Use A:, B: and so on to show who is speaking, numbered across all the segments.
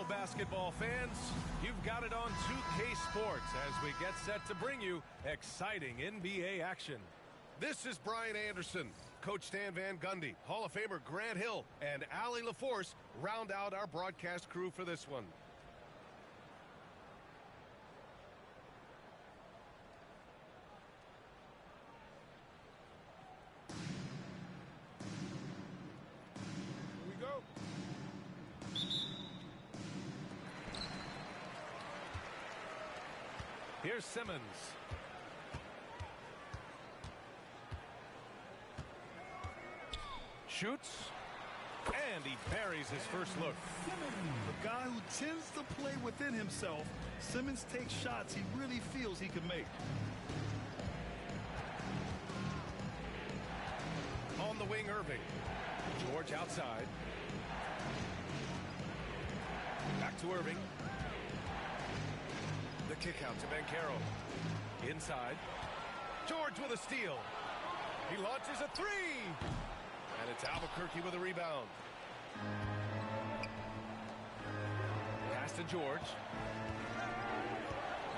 A: basketball fans. You've got it on 2K Sports as we get set to bring you exciting NBA action.
B: This is Brian Anderson. Coach Stan Van Gundy, Hall of Famer Grant Hill, and Allie LaForce round out our broadcast crew for this one. Here we go.
A: Here's Simmons. Shoots, and he buries his first look.
C: A guy who tends to play within himself, Simmons takes shots he really feels he can make.
A: On the wing, Irving. George outside. Back to Irving. The kick out to Banchero. Inside. George with a steal. He launches a three. And it's Albuquerque with a rebound. Pass to George.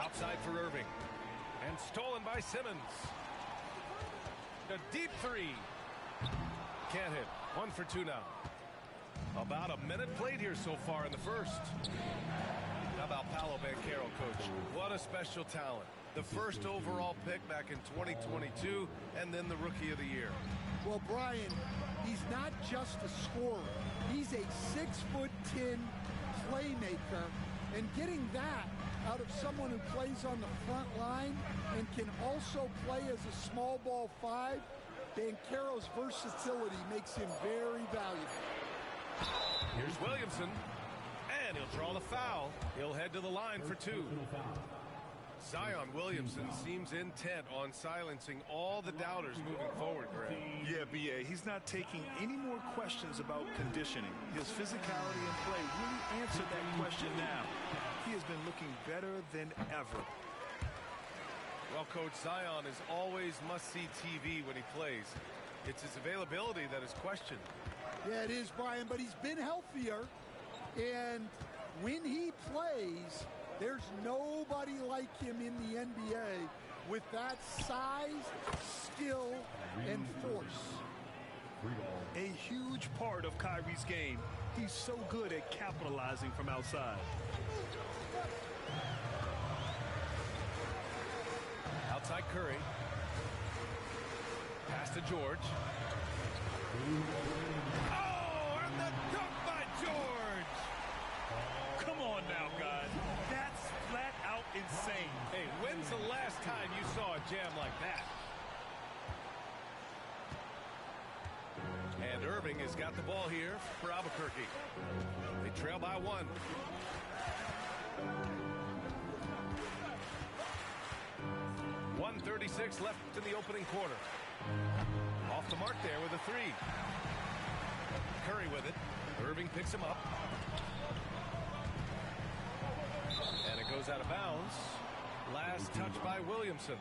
A: Outside for Irving. And stolen by Simmons. A deep three. Can't hit. 1 for 2 now. About a minute played here so far in the first. How about Paolo Banchero, Coach? What a special talent. The first overall pick back in 2022, and then the Rookie of the Year.
D: Well, Brian, he's not just a scorer. He's a 6'10" playmaker, and getting that out of someone who plays on the front line and can also play as a small ball 5, Banchero's versatility makes him very valuable.
A: Here's Williamson, and he'll draw the foul. He'll head to the line for 2. Zion Williamson seems intent on silencing all the doubters moving forward, Greg.
C: Yeah, B.A., he's not taking any more questions about conditioning. His physicality and play really answered that question now. He has been looking better than ever.
A: Well, Coach, Zion is always must-see TV when he plays. It's his availability that is questioned.
D: Yeah, it is, Brian, but he's been healthier. And when he plays, there's nobody like him in the NBA with that size, skill, and force.
C: A huge part of Kyrie's game. He's so good at capitalizing from outside.
A: Outside Curry. Pass to George. Oh, and the dunk by George!
C: Come on now, guys. That's flat out insane.
A: Hey, when's the last time you saw a jam like that? And Irving has got the ball here for Albuquerque. They trail by 1. .136 left in the opening quarter. Off the mark there with a 3. Curry with it. Irving picks him up. And it goes out of bounds. Last touch by Williamson.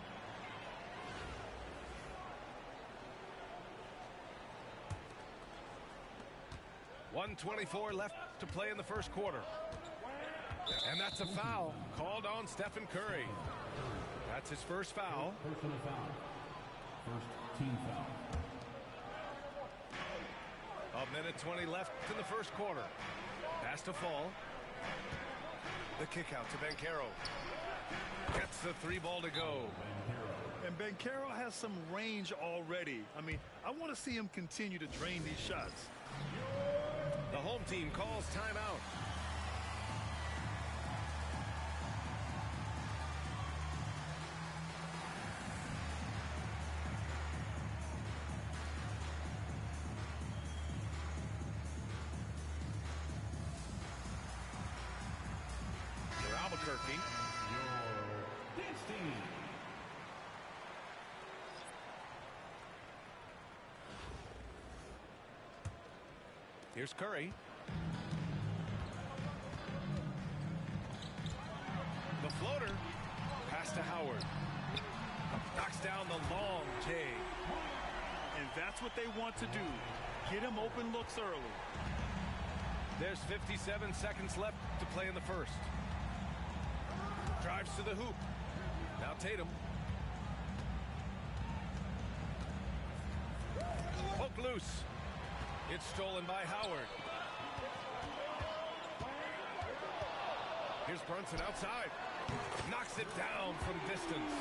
A: .124 left to play in the first quarter. And that's a foul called on Stephen Curry. That's his first foul.
E: Personal foul. First team foul.
A: 1:20 left in the first quarter. Pass to Fall. The kick out to Banchero. Gets the 3 ball to go.
C: And Banchero has some range already. I mean, I want to see him continue to drain these shots.
A: The home team calls timeout. Albuquerque.
E: Dance team.
A: Here's Curry. The floater. Pass to Howard. Knocks down the long J.
C: And that's what they want to do. Get him open looks early.
A: There's 57 seconds left to play in the first. Drives to the hoop. Now Tatum. Poked loose. It's stolen by Howard. Here's Brunson outside. Knocks it down from distance.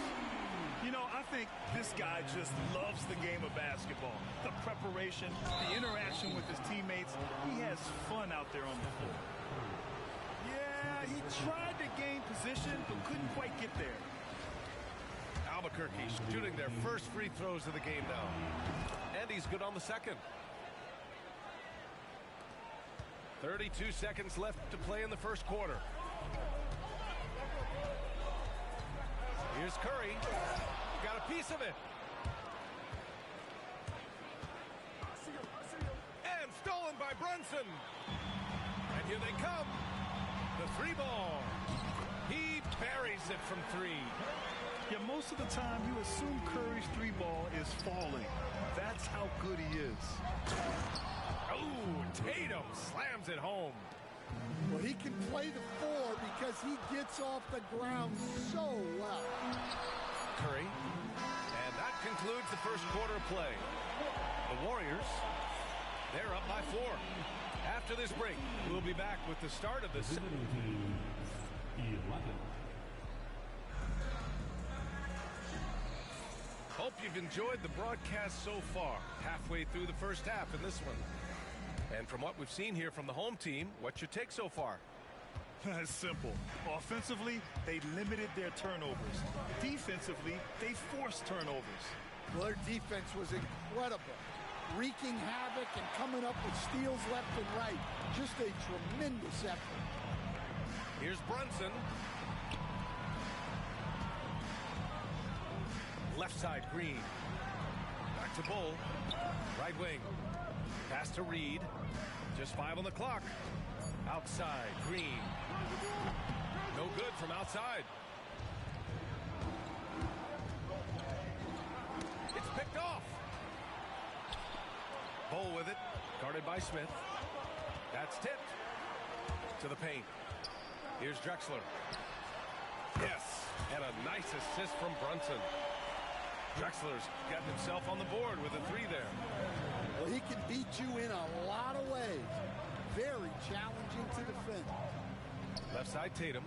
C: You know, I think this guy just loves the game of basketball. The preparation, the interaction with his teammates. He has fun out there on the floor. Yeah, he tried to gain position, but couldn't quite get there.
A: Albuquerque shooting their first free throws of the game now. And he's good on the second. 32 seconds left to play in the first quarter. Here's Curry. Got a piece of it. And stolen by Brunson. And here they come. The three ball. He buries it from three.
C: Yeah, most of the time you assume Curry's three ball is falling. That's how good he is.
A: Oh, Tatum slams it home.
D: Well, he can play the four because he gets off the ground so well.
A: Curry. And that concludes the first quarter of play. The Warriors, they're up by 4. After this break, we'll be back with the start of the
E: Visiting team, 11.
A: Hope you've enjoyed the broadcast so far. Halfway through the first half in this one. And from what we've seen here from the home team, what's your take so far?
C: It's simple. Offensively, they limited their turnovers. Defensively, they forced turnovers.
D: Well, their defense was incredible. Wreaking havoc and coming up with steals left and right. Just a tremendous effort.
A: Here's Brunson. Left side, Green. Back to Bull. Right wing. Pass to Reed. Just 5 on the clock. Outside, Green. No good from outside. It's picked off. Bull with it. Guarded by Smith. That's tipped. To the paint. Here's Drexler. Yes. And a nice assist from Brunson. Drexler's got himself on the board with a 3 there.
D: Well, he can beat you in a lot of ways. Very challenging to defend.
A: Left side, Tatum.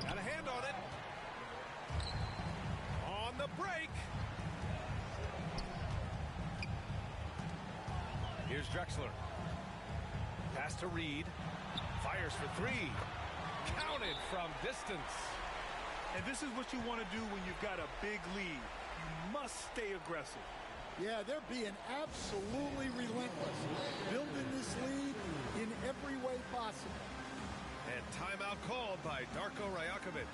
A: Got a hand on it. On the break. Here's Drexler. Pass to Reed. Fires for 3. Counted from distance.
C: And this is what you want to do when you've got a big lead. You must stay aggressive.
D: Yeah, they're being absolutely relentless. Building this lead in every way possible.
B: And timeout called by Darko Rajakovic.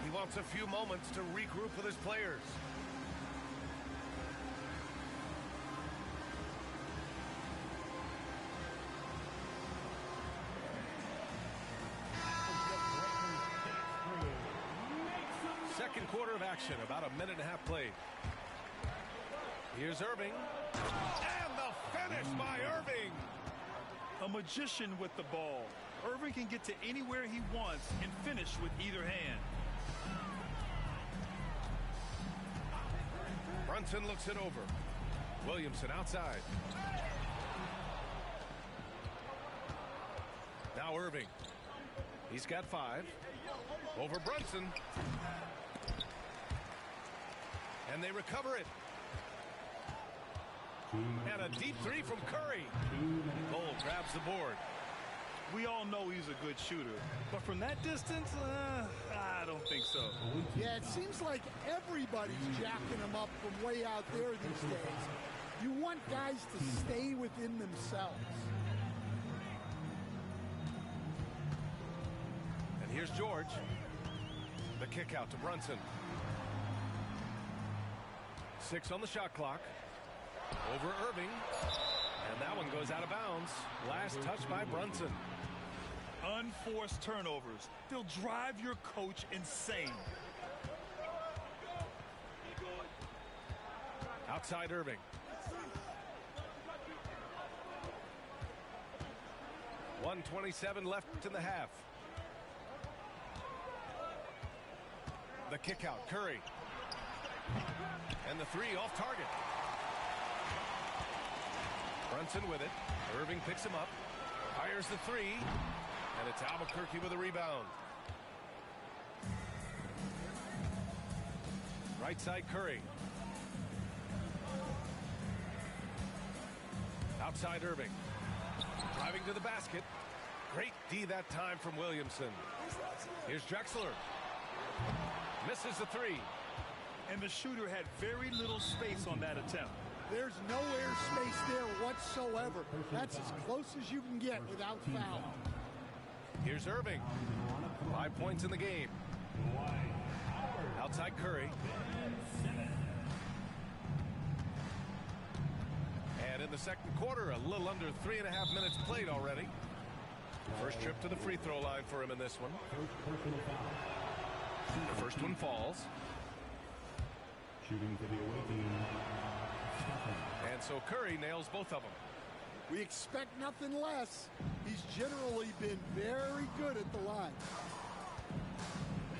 B: He wants a few moments to regroup with his players.
A: Second quarter of action, about a minute and a half played. Here's Irving. And the finish by Irving.
C: A magician with the ball. Irving can get to anywhere he wants and finish with either hand.
B: Brunson looks it over.
A: Williamson outside. Now Irving. He's got 5. Over Brunson. And they recover it. And a deep 3 from Curry. Cole grabs the board.
C: We all know he's a good shooter, but from that distance, I don't think so.
D: Yeah, it seems like everybody's jacking him up from way out there these days. You want guys to stay within themselves.
A: And here's George. The kick out to Brunson. 6 on the shot clock. Over Irving. And that one goes out of bounds. Last touch by Brunson.
C: Unforced turnovers. They'll drive your coach insane.
A: Outside Irving. .127 left in the half. The kick out, Curry. And the three off target. Brunson with it. Irving picks him up. Fires the three. And it's Albuquerque with a rebound. Right side, Curry. Outside Irving. Driving to the basket. Great D that time from Williamson. Here's Drexler. Misses the three.
C: And the shooter had very little space on that attempt.
D: There's no air space there whatsoever. That's as close as you can get without foul.
A: Here's Irving. 5 points in the game. Outside Curry. And in the second quarter, a little under 3.5 minutes played already. First trip to the free throw line for him in this one. The first one falls.
E: Shooting for the away team.
A: And so Curry nails both of them.
D: We expect nothing less. He's generally been very good at the line.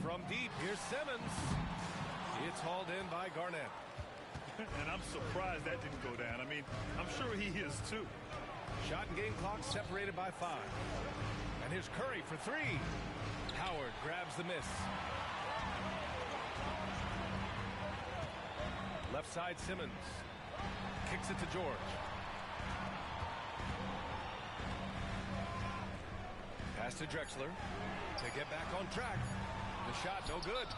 A: From deep, here's Simmons. It's hauled in by Garnett.
C: And I'm surprised that didn't go down. I mean, I'm sure he is too.
A: Shot and game clock separated by 5. And here's Curry for three. Howard grabs the miss. Left side, Simmons. Kicks it to George. Pass to Drexler to get back on track. The shot no good.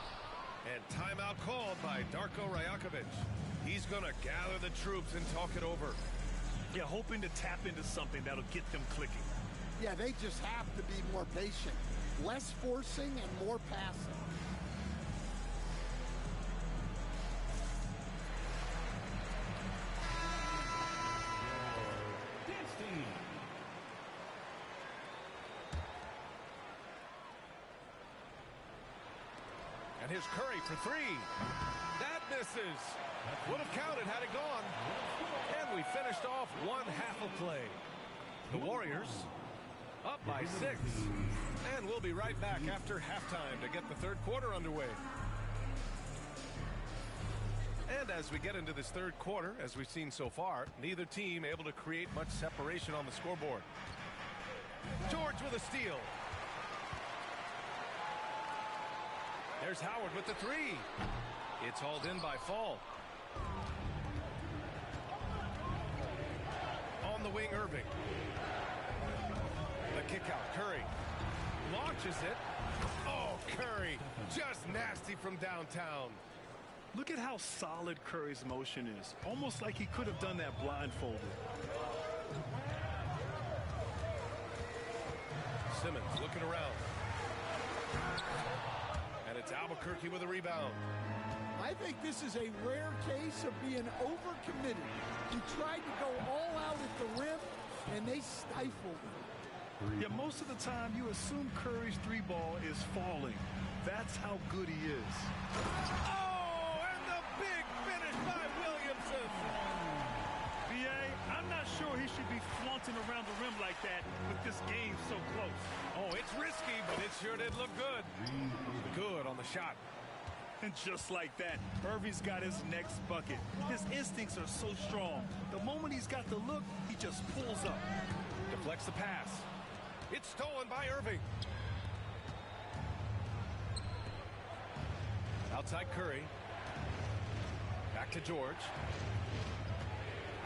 A: And timeout called by Darko Rajakovic. He's going to gather the troops and talk it over.
C: Yeah, hoping to tap into something that'll get them clicking.
D: Yeah, they just have to be more patient. Less forcing and more passing.
A: And here's Curry for three. That misses. Would have counted had it gone. And we finished off one half of play. The Warriors up by 6. And we'll be right back after halftime to get the third quarter underway. And as we get into this third quarter, as we've seen so far, neither team able to create much separation on the scoreboard. George with a steal. There's Howard with the three. It's hauled in by Fall. On the wing, Irving. The kick out, Curry. Launches it. Oh, Curry. Just nasty from downtown.
C: Look at how solid Curry's motion is. Almost like he could have done that blindfolded.
A: Simmons looking around. And it's Albuquerque with a rebound.
D: I think this is a rare case of being overcommitted. He tried to go all out at the rim, and they stifled him.
C: Yeah, most of the time you assume Curry's three ball is falling. That's how good he is.
A: Oh, and the big finish by Williamson.
C: B.A., I'm not sure he should be flaunting around the rim like that with this game so close.
A: Oh, it's risky, but it sure did look good. Good on the shot.
C: And just like that, Irving's got his next bucket. His instincts are so strong. The moment he's got the look, he just pulls up.
A: Deflects the pass. It's stolen by Irving. Outside Curry. Back to George.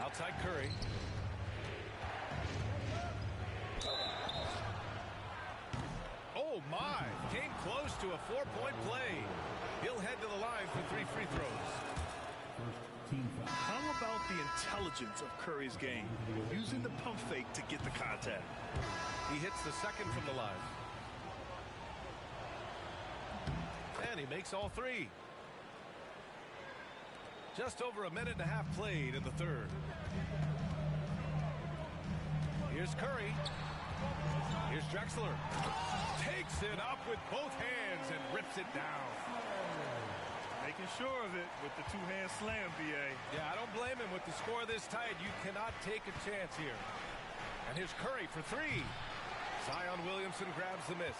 A: Outside Curry. Oh my! Came close to a 4-point play. He'll head to the line for 3 free throws.
C: How about the intelligence of Curry's game? Using the pump fake to get the contact.
A: He hits the second from the line. And he makes all 3. Just over a minute and a half played in the third. Here's Curry. Here's Drexler. Takes it up with both hands and rips it down.
C: Making sure of it with the two-hand slam, B.A.
A: Yeah, I don't blame him. With the score this tight, you cannot take a chance here. And here's Curry for three. Zion Williamson grabs the miss.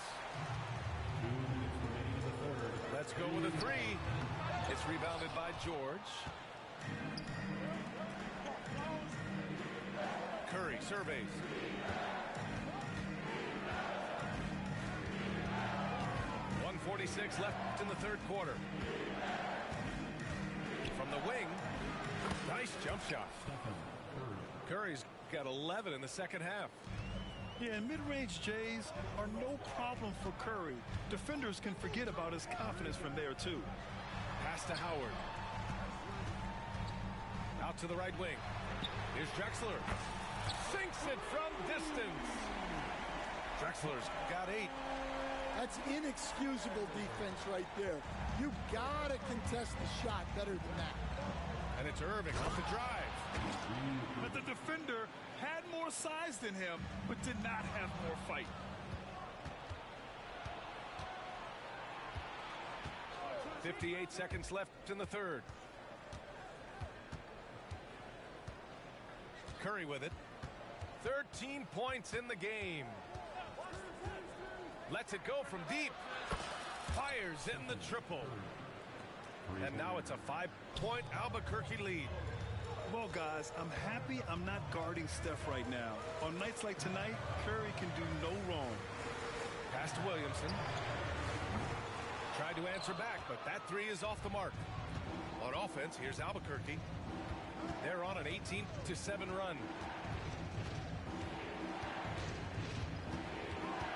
A: Let's go with a three. It's rebounded by George. Curry surveys. .46 left in the third quarter. From the wing, nice jump shot. Curry's got 11 in the second half.
C: Yeah, and mid-range Jays are no problem for Curry. Defenders can forget about his confidence from there, too.
A: Pass to Howard. Out to the right wing. Here's Drexler. Sinks it from distance. Drexler's got 8.
D: That's inexcusable defense right there. You gotta contest the shot better than that.
A: And it's Irving off the drive.
C: But the defender had more size than him, but did not have more fight.
A: .58 seconds left in the third. Curry with it. 13 points in the game. Lets it go from deep. Fires in the triple. And now it's a 5-point Albuquerque lead.
C: Well, guys, I'm happy I'm not guarding Steph right now. On nights like tonight, Curry can do no wrong.
A: Pass to Williamson. Tried to answer back, but that three is off the mark. On offense, here's Albuquerque. They're on an 18-7 run.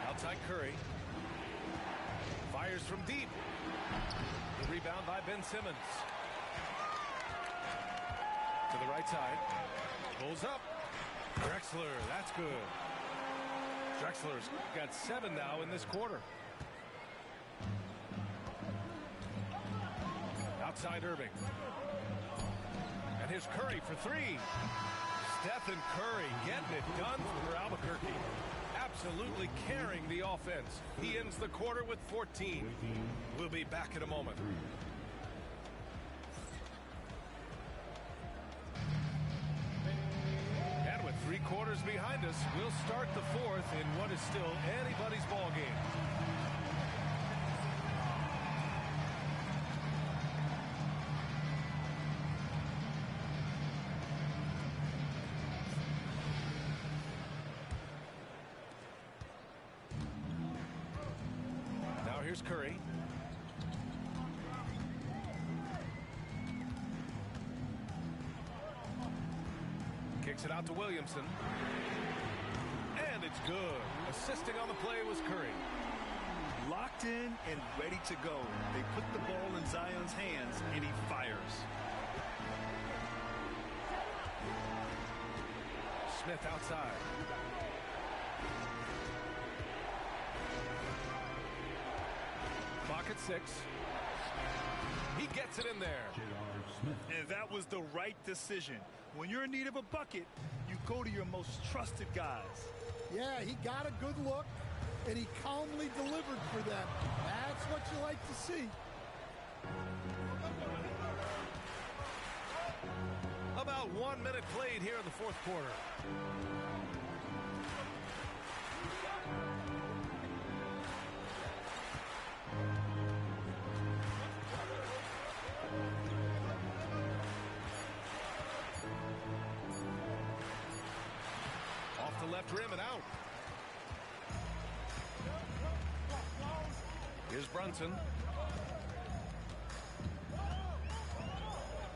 A: Outside Curry. Fires from deep. The rebound by Ben Simmons. To the right side. Pulls up. Drexler, that's good. Drexler's got 7 now in this quarter. Outside Irving. And here's Curry for 3. Stephen Curry getting it done for Albuquerque. Absolutely carrying the offense. He ends the quarter with 14. We'll be back in a moment. And with 3 quarters behind us, we'll start the fourth in what is still anybody's ball game. Here's Curry. Kicks it out to Williamson. And it's good. Assisting on the play was Curry.
C: Locked in and ready to go. They put the ball in Zion's hands, and he fires.
A: Smith outside. Clock at 6. He gets it in there.
C: And that was the right decision. When you're in need of a bucket, you go to your most trusted guys.
D: Yeah, he got a good look, and he calmly delivered for them. That's what you like to see.
A: About 1 minute played here in the fourth quarter. Off the left rim and out. Here's Brunson.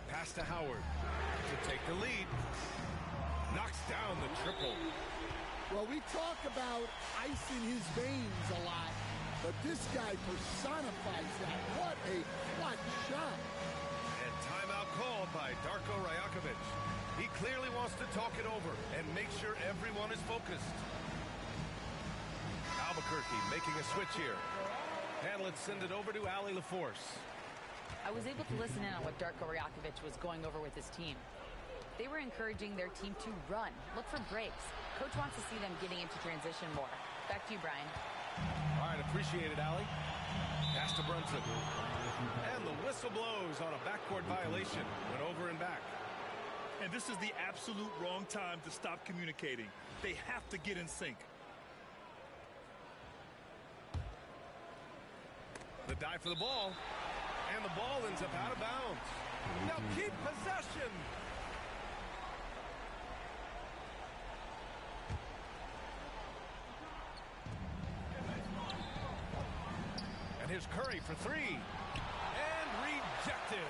A: Pass to Howard to take the lead. Knocks down the triple.
D: Well, we talk about ice in his veins a lot, but this guy personifies that. What a clutch shot.
B: And timeout called by Darko Rajakovic. He clearly wants to talk it over and make sure everyone is focused. Albuquerque making a switch here. And let's send it over to Allie LaForce.
F: I was able to listen in on what Darko Rajakovic was going over with his team. They were encouraging their team to run, look for breaks. Coach wants to see them getting into transition more. Back to you, Brian.
A: All right, appreciate it, Allie. Pass to Brunson. And the whistle blows on a backcourt violation. Went over and back.
C: And this is the absolute wrong time to stop communicating. They have to get in sync.
A: The dive for the ball. And the ball ends up out of bounds. They'll keep possession. And here's Curry for three. And rejected.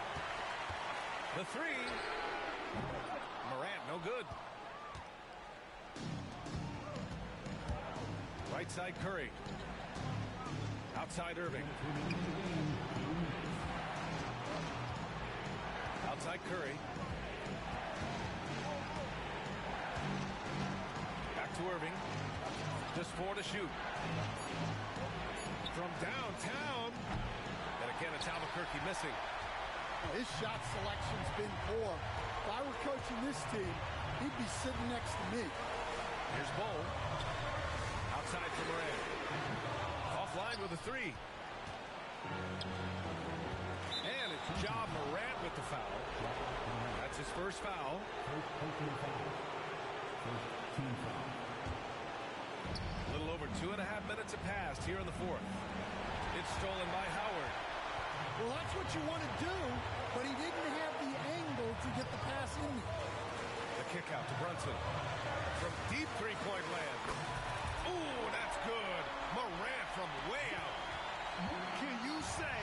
A: The three. Morant, no good. Right side Curry. Outside Irving. Outside Curry. Back to Irving. Just 4 to shoot. From downtown. And again, it's Albuquerque missing.
D: His shot selection's been poor. If I were coaching this team, he'd be sitting next to me.
A: Here's Bol. Outside for Morant. Offline with a three. And it's Ja Morant with the foul. That's his first foul. A little over 2.5 minutes have passed here in the fourth. It's stolen by Howard.
D: Well, that's what you want to do, but he didn't have the angle to get the pass in there.
A: The kick out to Brunson. From deep three-point land. Ooh, that's good. Morant from way out.
C: Can you say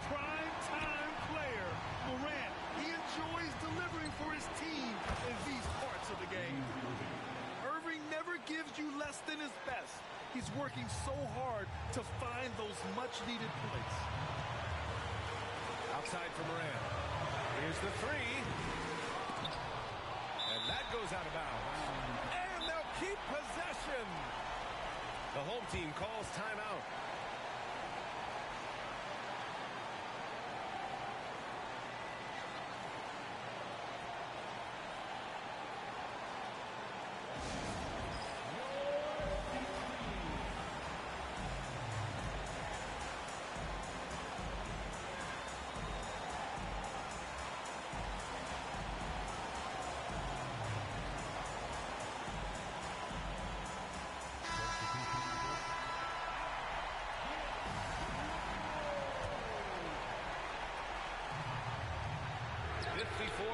C: prime time player Morant? He enjoys delivering for his team in these parts of the game. Irving never gives you less than his best. He's working so hard to find those much-needed points.
A: Outside for Morant. Here's the three. And that goes out of bounds. And they'll keep possession. The home team calls timeout.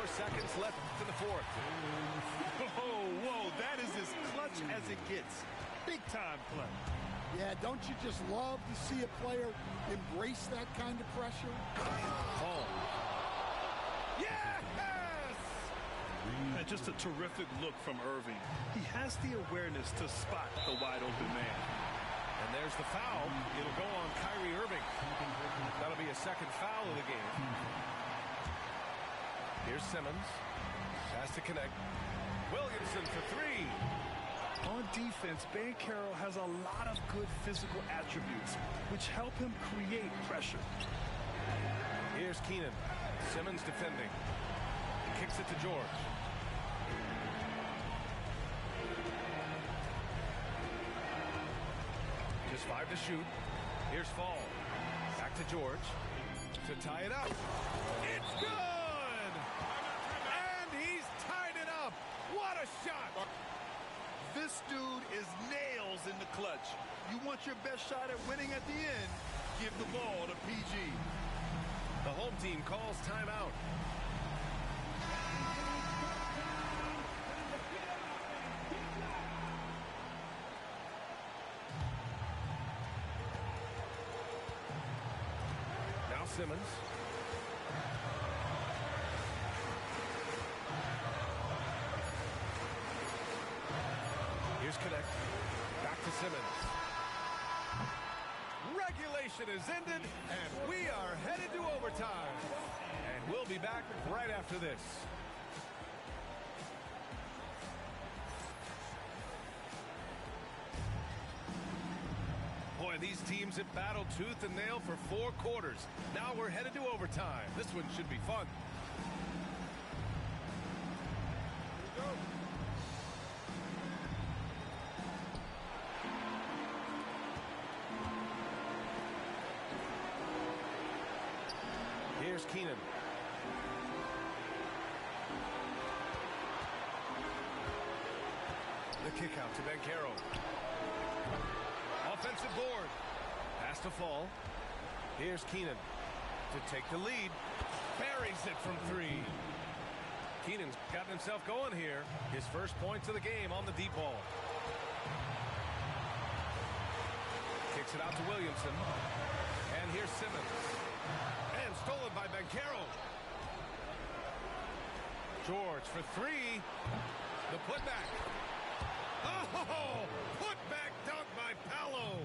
A: Seconds left in the fourth.
C: Whoa, that is as clutch as it gets. Big time play.
D: Yeah, don't you just love to see a player embrace that kind of pressure?
A: Ball. Yes!
C: And just a terrific look from Irving. He has the awareness to spot the wide open man.
A: And there's the foul. It'll go on Kyrie Irving. That'll be a second foul of the game. Here's Simmons. Has to connect. Williamson for three.
C: On defense, Banchero has a lot of good physical attributes, which help him create pressure.
A: Here's Keenan. Simmons defending. Kicks it to George. Just 5 to shoot. Here's Fall. Back to George. To tie it up. It's good! What a shot!
C: This dude is nails in the clutch. You want your best shot at winning at the end, give the ball to PG.
A: The home team calls timeout. Now Simmons. Here's Connect. Back to Simmons. Regulation is ended, and we are headed to overtime. And we'll be back right after this. Boy, these teams have battled tooth and nail for 4 quarters. Now we're headed to overtime. This one should be fun. Here's Keenan. The kick out to Banchero. Offensive board. Has to fall. Here's Keenan to take the lead. Buries it from 3. Keenan's gotten himself going here. His first points of the game on the deep ball. Kicks it out to Williamson. And here's Simmons. And stolen by Banchero. George for 3. The putback. Oh, putback dunk by Paolo.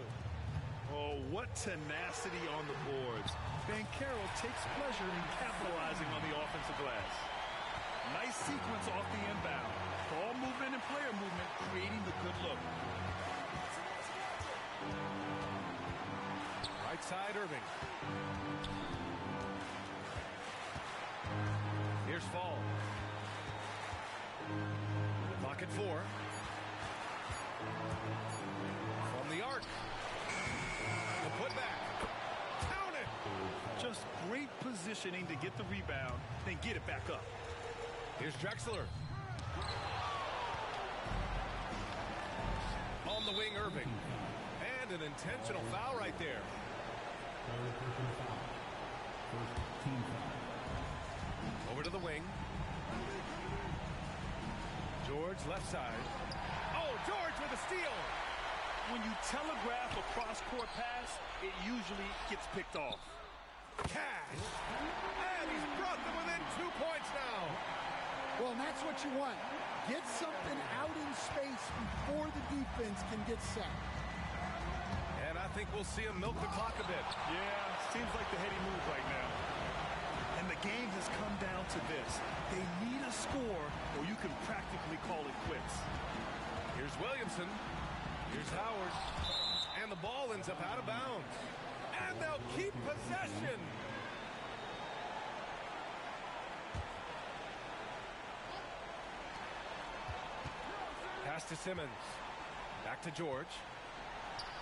C: Oh, what tenacity on the boards. Banchero takes pleasure in capitalizing on the offensive glass. Nice sequence off the inbound. Ball movement and player movement creating the good look.
A: Right side, Irving. Here's Fall. Clock at 4. From the arc. The putback. Count it.
C: Just great positioning to get the rebound, then get it back up.
A: Here's Drexler. On the wing, Irving. And an intentional foul right there. Over to the wing. George, left side. Oh, George with a steal.
C: When you telegraph a cross-court pass, it usually gets picked off.
A: Cash. And he's brought them within 2 points now.
D: Well, and that's what you want. Get something out in space before the defense can get set.
A: And I think we'll see him milk the clock a bit.
C: Yeah, seems like the heady move right now. And the game has come down to this. They need a score, or you can practically call it quits.
A: Here's Williamson. Here's Howard. And the ball ends up out of bounds. And they'll keep possession. Pass to Simmons. Back to George.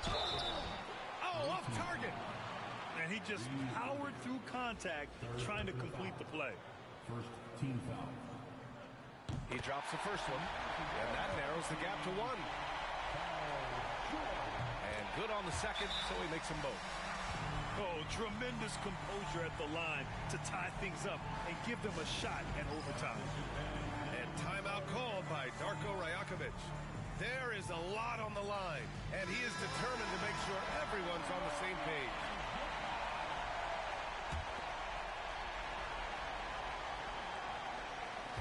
A: Oh, off target.
C: And he just powered through contact, trying to complete the play.
E: First team foul.
A: He drops the first one, and that narrows the gap to 1. And good on the second, so he makes them both.
C: Oh, tremendous composure at the line to tie things up and give them a shot at overtime.
B: And timeout called by Darko Rajakovic. There is a lot on the line, and he is determined to make sure everyone's on the same page.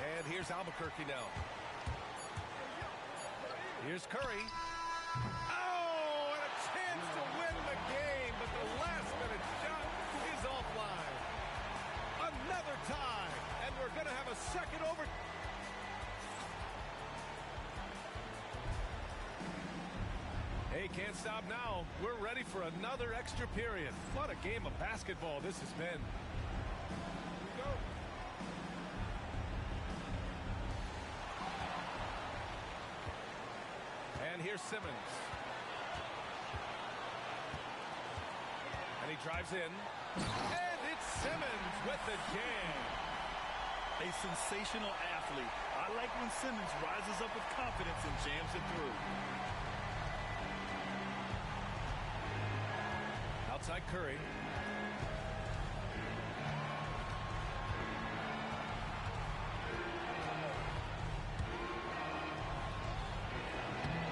A: And here's Albuquerque now. Here's Curry. Oh, and a chance to win the game, but the last-minute shot is offline. Another tie, and we're going to have a second over. Hey, can't stop now. We're ready for another extra period. What a game of basketball this has been. Here we go. And here's Simmons. And he drives in. And it's Simmons with the jam.
C: A sensational athlete. I like when Simmons rises up with confidence and jams it through.
A: Outside Curry.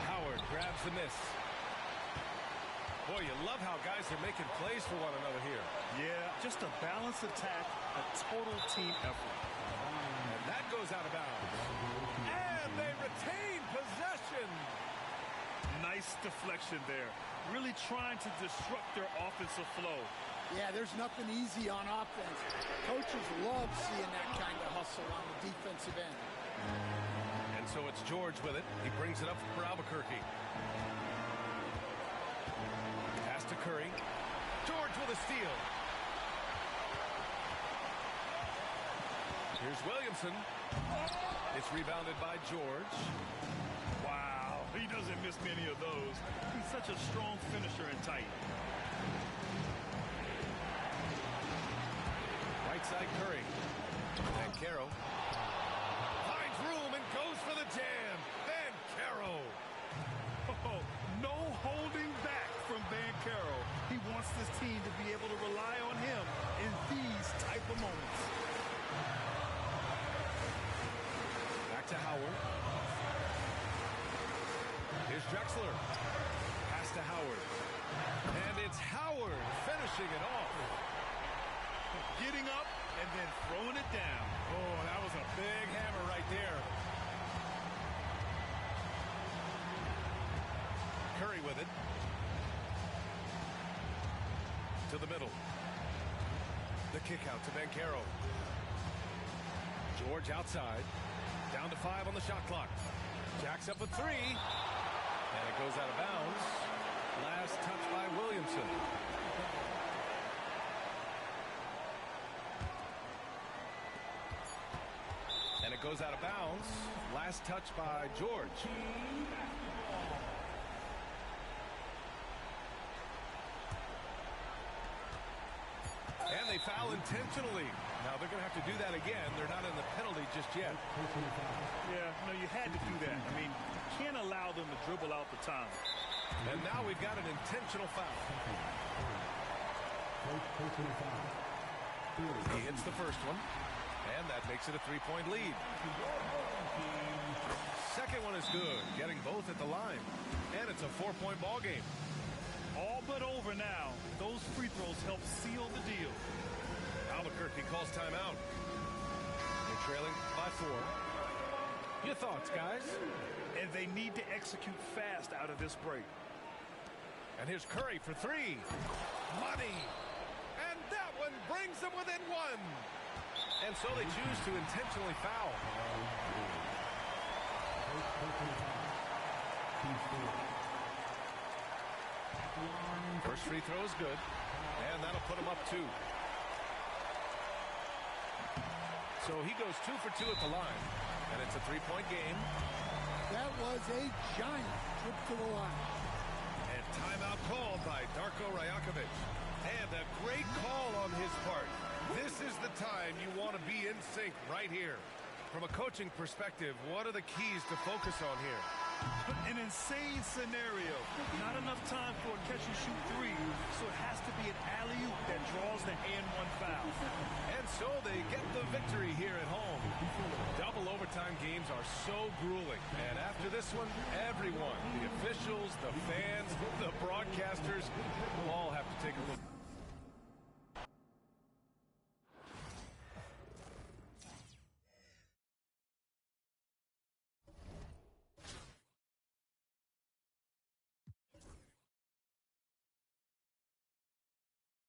A: Howard grabs the miss. Boy, you love how guys are making plays for one another here.
C: Yeah, just a balanced attack, a total team effort.
A: And that goes out of bounds. And they retain possession.
C: Nice deflection there. Really trying to disrupt their offensive flow.
D: Yeah, there's nothing easy on offense. Coaches love seeing that kind of hustle on the defensive end.
A: And so it's George with it. He brings it up for Albuquerque. Pass to Curry. George with a steal. Here's Williamson. It's rebounded by George.
C: Wow, he doesn't miss many of those. He's such a strong finisher and tight.
A: Right inside Curry. Banchero finds room and goes for the jam. Banchero.
C: Oh, no holding back from Banchero. He wants this team to be able to rely on him in these type of moments.
A: Back to Howard. Here's Drexler. Pass to Howard. And it's Howard finishing it off.
C: Getting up and then throwing it down.
A: Oh, that was a big hammer right there. Curry with it. To the middle. The kick out to Banchero. George outside. Down to 5 on the shot clock. Jacks up a 3. And it goes out of bounds. Last touch by Williamson. And it goes out of bounds. Last touch by George. And they foul intentionally. Now they're going to have to do that again. They're not in the penalty just yet.
C: Yeah, no, you had to do that. I mean, you can't allow them to dribble out the time.
A: And now we've got an intentional foul. He hits the first one. And that makes it a 3-point lead. Second one is good. Getting both at the line. And it's a 4-point ball game.
C: All but over now. Those free throws help seal the deal.
A: Albuquerque calls timeout. They're trailing by 4. Your thoughts, guys?
C: And they need to execute fast out of this break.
A: And here's Curry for 3. Money. And that one brings them within 1. And so they choose to intentionally foul. First free throw is good. And that'll put him up 2. So he goes 2 for 2 at the line. And it's a 3-point game.
D: That was a giant trip to the line.
B: And timeout called by Darko Rajakovic. And a great call on his part. This is the time you want to be in sync right here.
A: From a coaching perspective, what are the keys to focus on here?
C: An insane scenario. Not enough time for a catch-and-shoot 3, so it has to be an alley-oop that draws the and-1 foul.
A: And so they get the victory here at home. Double overtime games are so grueling. And after this one, everyone, the officials, the fans, the broadcasters, will all have to take a look.